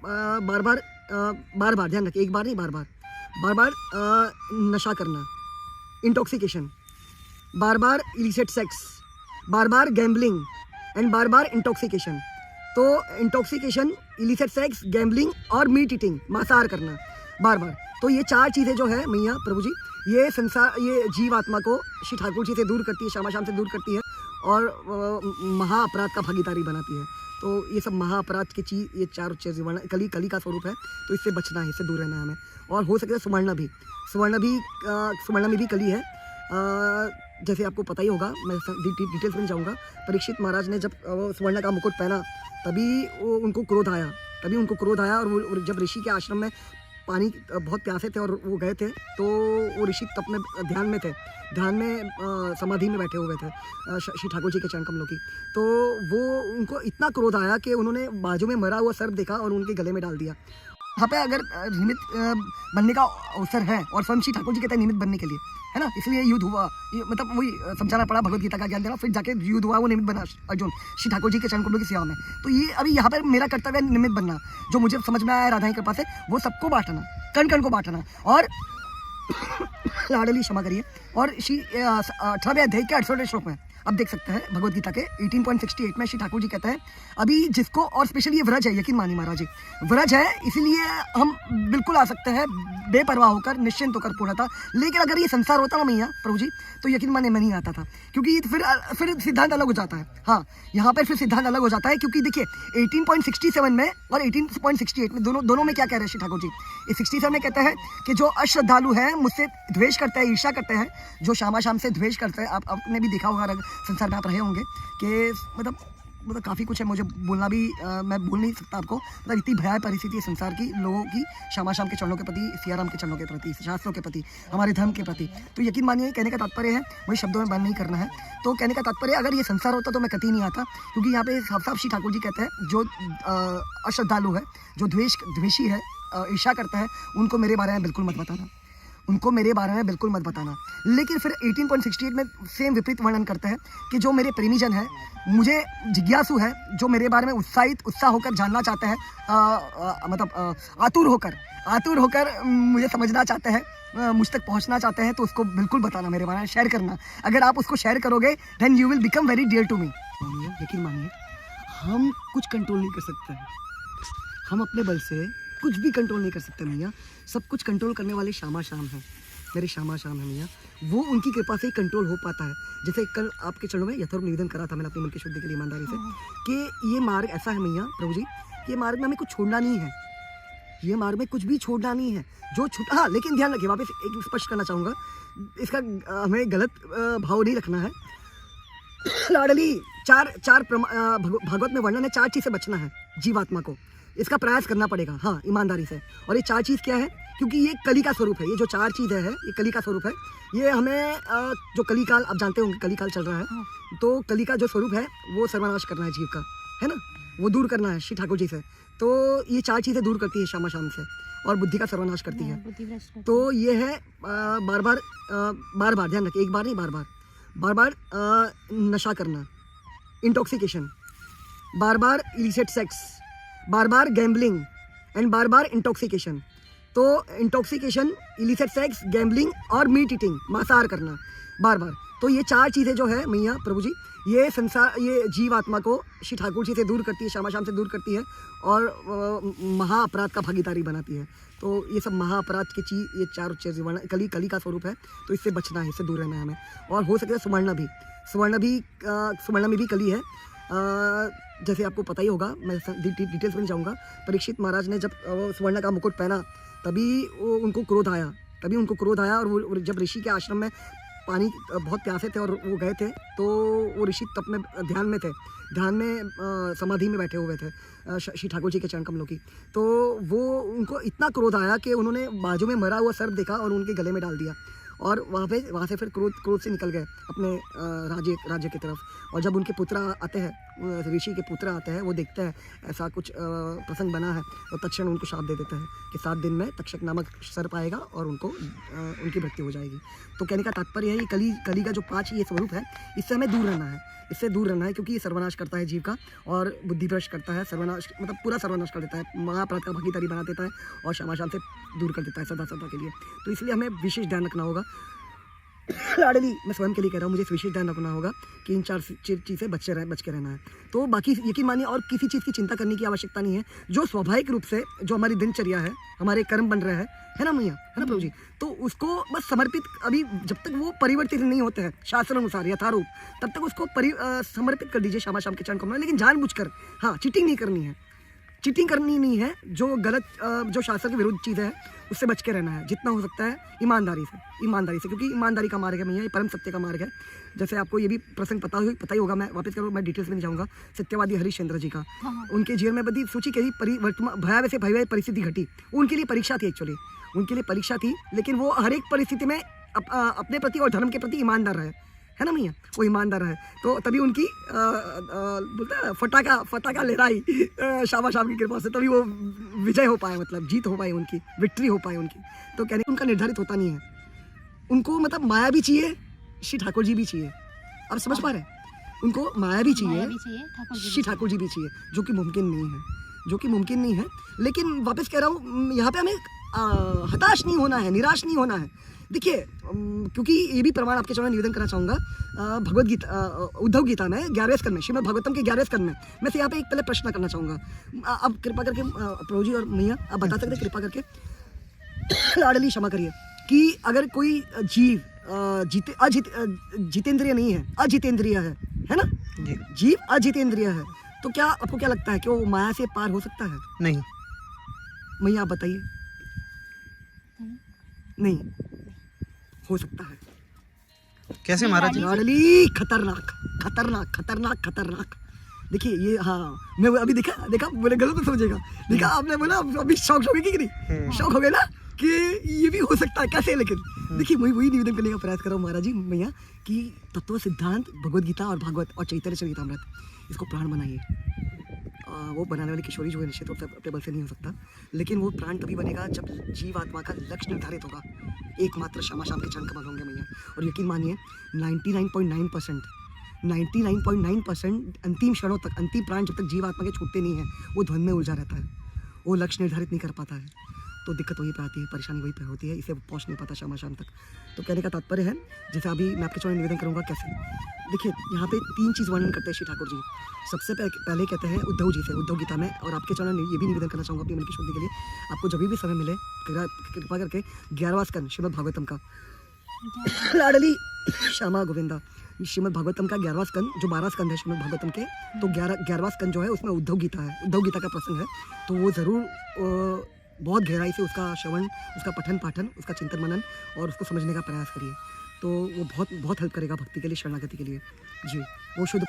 बार बार बार बार ध्यान रखिए, एक बार नहीं बार बार बार बार नशा करना, intoxication, bar bar illicit sex, bar bar gambling and bar bar intoxication. तो इंटॉक्सिकेशन, इलिसिट सेक्स, गैम्बलिंग और मीट ईटिंग, मांसाहार करना बार बार। तो ये चार चीज़ें जो है मैया प्रभु जी, ये संसार, ये जीव आत्मा को श्री ठाकुर जी से दूर करती है, शामा शाम से दूर करती है और महा अपराध का भागीदारी बनाती है। तो ये सब महा अपराध की चीज़, ये चार चीज़ कली का स्वरूप है, तो इससे बचना है, इससे दूर रहना है हमें। और हो सके तो सुवर्ण में भी कली है। जैसे आपको पता ही होगा, मैं डिटेल्स में जाऊँगा। परीक्षित महाराज ने जब सुवर्ण का मुकुट पहना तभी उनको क्रोध आया और वो जब ऋषि के आश्रम में पानी बहुत प्यासे थे और वो गए थे, तो वो ऋषि तप में ध्यान में समाधि में बैठे हुए थे श्री ठाकुर जी के चरण कमलों की। तो वो उनको इतना क्रोध आया कि उन्होंने बाजू में मरा हुआ सर्प देखा और उनके गले में डाल दिया। यहाँ पे अगर निमित्त बनने का अवसर है और स्वयं श्री ठाकुर जी कहते हैं निमित्त बनने के लिए, है ना, इसलिए युद्ध हुआ, मतलब वही समझाना पड़ा, भगवत गीता का ज्ञान देना, फिर जाके युद्ध हुआ, वो निमित्त बना अर्जुन श्री ठाकुर जी के चरण कमलों की सेवा में। तो ये अभी यहाँ पर मेरा कर्तव्य है निमित्त बनना, जो मुझे समझ में आया राधा की कृपा से, वो सबको बांटना, कण कण को बांटना। और लाडली क्षमा करिए। और श्री 18वें अध्याय के 68वें श्लोक में अब देख सकते हैं भगवत गीता के 18.68 में श्री ठाकुर जी कहते हैं, अभी जिसको, और स्पेशली ये व्रज है, यकीन मानिए महाराज जी, व्रज है, इसीलिए हम बिल्कुल आ सकते हैं बेपरवाह होकर, निश्चिंत होकर पूर्णता। लेकिन अगर ये संसार होता ना मैया प्रभु जी, तो यकीन मानिए मैं नहीं आता था, क्योंकि फिर सिद्धांत अलग हो जाता है। हाँ, यहाँ पर फिर सिद्धांत अलग हो जाता है, क्योंकि देखिए 18.67 में और 18.68 में दोनों में क्या कह रहे हैं श्री ठाकुर जी। 67 में कहते हैं कि जो अश्रद्धालु है, मुझसे द्वेष करते हैं, ईर्ष्या करते हैं, जो शामा शाम से द्वेष करते हैं, आपने भी देखा होगा, संसार में आप रहे होंगे कि मतलब काफ़ी कुछ है, मुझे बोलना भी मैं बोल नहीं सकता आपको, मतलब इतनी भयावह परिस्थिति है संसार की, लोगों की शामा शाम के चरणों के प्रति, सियाराम के चरणों के प्रति, शास्त्रों के प्रति, हमारे धर्म के प्रति। तो यकीन मानिए कहने का तात्पर्य है, वही शब्दों में बंद नहीं करना है। तो कहने का तात्पर्य, अगर ये संसार होता तो मैं कतई नहीं आता, क्योंकि यहाँ पे साफ साफ श्री ठाकुर जी कहते हैं, जो अश्रद्धालु है, जो द्वेषी है, ईर्ष्या करता है, उनको मेरे बारे में बिल्कुल मत बताना। लेकिन फिर 18.68 में सेम विपरीत वर्णन करते हैं कि जो मेरे प्रेमीजन हैं, मुझे जिज्ञासु है, जो मेरे बारे में उत्साह होकर जानना चाहते हैं, मतलब आतुर होकर मुझे समझना चाहते हैं, मुझ तक पहुंचना चाहते हैं, तो उसको बिल्कुल बताना, मेरे बारे में शेयर करना। अगर आप उसको शेयर करोगे, then you will become very dear to me. यकीन मानिए, हम कुछ कंट्रोल नहीं कर सकते हैं, हम अपने बल से कुछ भी कंट्रोल नहीं कर सकते मैया। सब कुछ कंट्रोल करने वाले शामा शाम है, मेरे शामा शाम है मैया, वो उनकी कृपा से ही कंट्रोल हो पाता है। जैसे कल आपके चरणों में यथार्थ निवेदन करा था मैंने अपने मन की शुद्धि के लिए ईमानदारी से, कि ये मार्ग ऐसा है मैया प्रभु जी, ये मार्ग में हमें कुछ छोड़ना नहीं है, ये मार्ग में कुछ भी छोड़ना नहीं है, जो हाँ, लेकिन ध्यान रखिए, वापस एक स्पष्ट करना चाहूँगा, इसका हमें गलत भाव नहीं रखना है। लाडली भागवत में वर्णन है, चार चीज़ से बचना है जीवात्मा को, इसका प्रयास करना पड़ेगा, हाँ, ईमानदारी से। और ये चार चीज़ क्या है, क्योंकि ये कली का स्वरूप है, ये जो चार चीज़ें है, ये कली का स्वरूप है। ये हमें जो कली काल, आप जानते होंगे कली काल चल रहा है, तो कली का जो स्वरूप है वो सर्वनाश करना है जीव का, है ना, वो दूर करना है श्री ठाकुर जी से। तो ये चार चीज़ें दूर करती है शामा शाम से, और बुद्धि का सर्वनाश करती है। तो ये है बार बार ध्यान रखिए, एक बार नहीं बार बार नशा करना, intoxication, bar bar illicit sex, bar bar gambling and bar bar intoxication. तो इंटॉक्सिकेशन, इलिसिट सेक्स, गैम्बलिंग और मीट ईटिंग, मांसाहार करना बार बार। तो ये चार चीज़ें जो है मैया प्रभु जी, ये संसार, ये जीव आत्मा को श्री ठाकुर जी से दूर करती है, शामा शाम से दूर करती है और महा अपराध का भागीदारी बनाती है। तो ये सब महा अपराध की चीज़, ये चार चीज़ें कली का स्वरूप है, तो इससे बचना है, इससे दूर रहना है हमें। और हो सके तो सुवर्ण में भी कली है। जैसे आपको पता ही होगा, मैं डिटेल्स में जाऊँगा। परीक्षित महाराज ने जब सुवर्ण का मुकुट पहना तभी उनको क्रोध आया और वो जब ऋषि के आश्रम में पानी बहुत प्यासे थे और वो गए थे, तो वो ऋषि तप में ध्यान में समाधि में बैठे हुए थे श्री ठाकुर जी के चरण कमलों की। तो वो उनको इतना क्रोध आया कि उन्होंने बाजू में मरा हुआ सर्प देखा और उनके गले में डाल दिया। और वहाँ से फिर क्रोध से निकल गए अपने राज्य की तरफ। और जब उनके पुत्र आते हैं, ऋषि के पुत्र आते हैं, वो देखते हैं ऐसा कुछ प्रसंग बना है, तो तक्षण उनको शाप दे देता है कि 7 दिन में तक्षक नामक सर्प आएगा और उनको उनकी मृत्यु हो जाएगी। तो कहने का तात्पर्य है कि कली का जो 5 ये स्वरूप है, इससे हमें दूर रहना है, इससे दूर रहना है, क्योंकि ये सर्वनाश करता है जीव का और बुद्धि भ्रष्ट करता है, सर्वनाश मतलब पूरा सर्वनाश कर देता है, महाअपराध का भागीदारी बना देता है और क्षमा से दूर कर देता है सदा सदा के लिए। तो इसलिए हमें विशेष ध्यान रखना होगा। लाडली मैं स्वयं के लिए कह रहा हूँ, मुझे विशेष ध्यान रखना होगा कि इन 4 चीज़ से बच के रहना है। तो बाकी यकीन मानिए और किसी चीज़ की चिंता करने की आवश्यकता नहीं है। जो स्वाभाविक रूप से जो हमारी दिनचर्या है, हमारे कर्म बन रहे हैं, है ना मैया, है ना प्रभु जी, तो उसको बस समर्पित, अभी जब तक वो परिवर्तित नहीं होते हैं शास्त्र अनुसार यथारूप, तब तक उसको समर्पित कर दीजिए शाम के चरण कमल। लेकिन जानबूझकर, हाँ, चीटिंग नहीं करनी है, चीटिंग करनी नहीं है। जो गलत जो शास्त्र के विरुद्ध चीज़ है उससे बच के रहना है जितना हो सकता है, ईमानदारी से, क्योंकि ईमानदारी का मार्ग है भैया, ये परम सत्य का मार्ग है। जैसे आपको ये भी प्रसंग पता ही होगा, मैं वापस करूँ, मैं डिटेल्स में नहीं जाऊँगा, सत्यवादी हरिश्चंद्र जी का। उनके जीवन में बड़ी सोची कि भयावह से भयावह परिस्थिति घटी, उनके लिए परीक्षा थी, एक्चुअली उनके लिए परीक्षा थी, लेकिन वो हर एक परिस्थिति में अपने प्रति और धर्म के प्रति ईमानदार रहे, है ना भैया, वो ईमानदार है। तो तभी उनकी बोलते हैं फटाका लहराई शाम की कृपा से, तभी वो विजय हो पाए, मतलब जीत हो पाई उनकी, विक्ट्री हो पाई उनकी। तो कहने उनका निर्धारित होता नहीं है, उनको मतलब माया भी चाहिए, श्री ठाकुर जी भी चाहिए। अब समझ पा रहे हैं, उनको माया भी चाहिए, श्री ठाकुर जी भी चाहिए, जो कि मुमकिन नहीं है। लेकिन वापस कह रहा हूँ, यहाँ पे हमें हताश नहीं होना है, निराश नहीं होना है। देखिए, क्योंकि ये भी प्रमाण आपके चरण निवेदन करना चाहूँगा, भगवद गीता, उद्धव गीता में 11वें स्कंद में, श्रीमद् भागवतम के 11वें स्कंद में, मैं से यहाँ पे एक पहले प्रश्न करना चाहूँगा। अब कृपा करके प्रभु जी और मैया आप बता सकते कृपा करके, लाडली क्षमा करिए, कि अगर कोई जीव जितेंद्रिय नहीं है, अजितेंद्रिय है ना, जीव अजितेंद्रिय है, तो क्या आपको क्या लगता है कि वो माया से पार हो सकता है? नहीं। मैया आप बताइए। नहीं हो सकता है। कैसे महाराज? लाडली खतरनाक। देखिए ये, हाँ, मैं अभी देखा बोले गलत तो समझेगा, देखा आपने बोला अभी शौक हो गई कि नहीं, शौक हो गया ना कि ये भी हो सकता है, कैसे? लेकिन देखिए, मैं वही निवेदन करने का प्रयास कर रहा हूँ महाराज जी मैया, कि तत्व सिद्धांत, भगवद गीता और भागवत और चैतन्य चरितामृत, इसको प्राण बनाइए। वो बनाने वाली किशोरी जो है निश्चित रूप से अपने बल से नहीं हो सकता, लेकिन वो प्राण तभी बनेगा जब जीव आत्मा का लक्ष्य निर्धारित होगा। एकमात्र शाम के चरण कमल होंगे मैया। और यकीन मानिए 99.9% अंतिम क्षणों तक, अंतिम प्राण जब तक जीव आत्मा के छूटते नहीं है, वो ध्वनि में उलझा रहता है, वो लक्ष्य निर्धारित नहीं कर पाता है। तो दिक्कत वहीं पर आती है, परेशानी वहीं पर होती है, इसे पहुंच नहीं पाता शाम तक। तो कहने का तात्पर्य है, जैसे अभी मैं आपके चरण निवेदन करूँगा कैसे। देखिए, यहाँ पे 3 चीज़ वर्णन करते हैं श्री ठाकुर जी। सबसे पहले कहते हैं उद्धव जी से, उद्धव गीता में, और आपके चरण ये भी निवेदन करना चाहूँगा अपनी मन की शुद्धि के लिए, आपको जब भी समय मिले कृपा करके 11वां स्कंद श्रीमद् भागवतम का, लाडली श्यामा गोविंदा, श्रीमद् भागवतम का 11वां स्कंद, जो 12 स्कंद है श्रीमद् भागवतम के, तो 11वां स्कंद जो है उसमें उद्धव गीता है, उद्धव गीता का प्रसंग है। तो वो ज़रूर बहुत गहराई से उसका श्रवण, उसका पठन पाठन, उसका चिंतन मनन और उसको समझने का प्रयास करिए। तो वो बहुत हेल्प करेगा भक्ति के लिए, शरणागति के लिए। जी, वो शुद्ध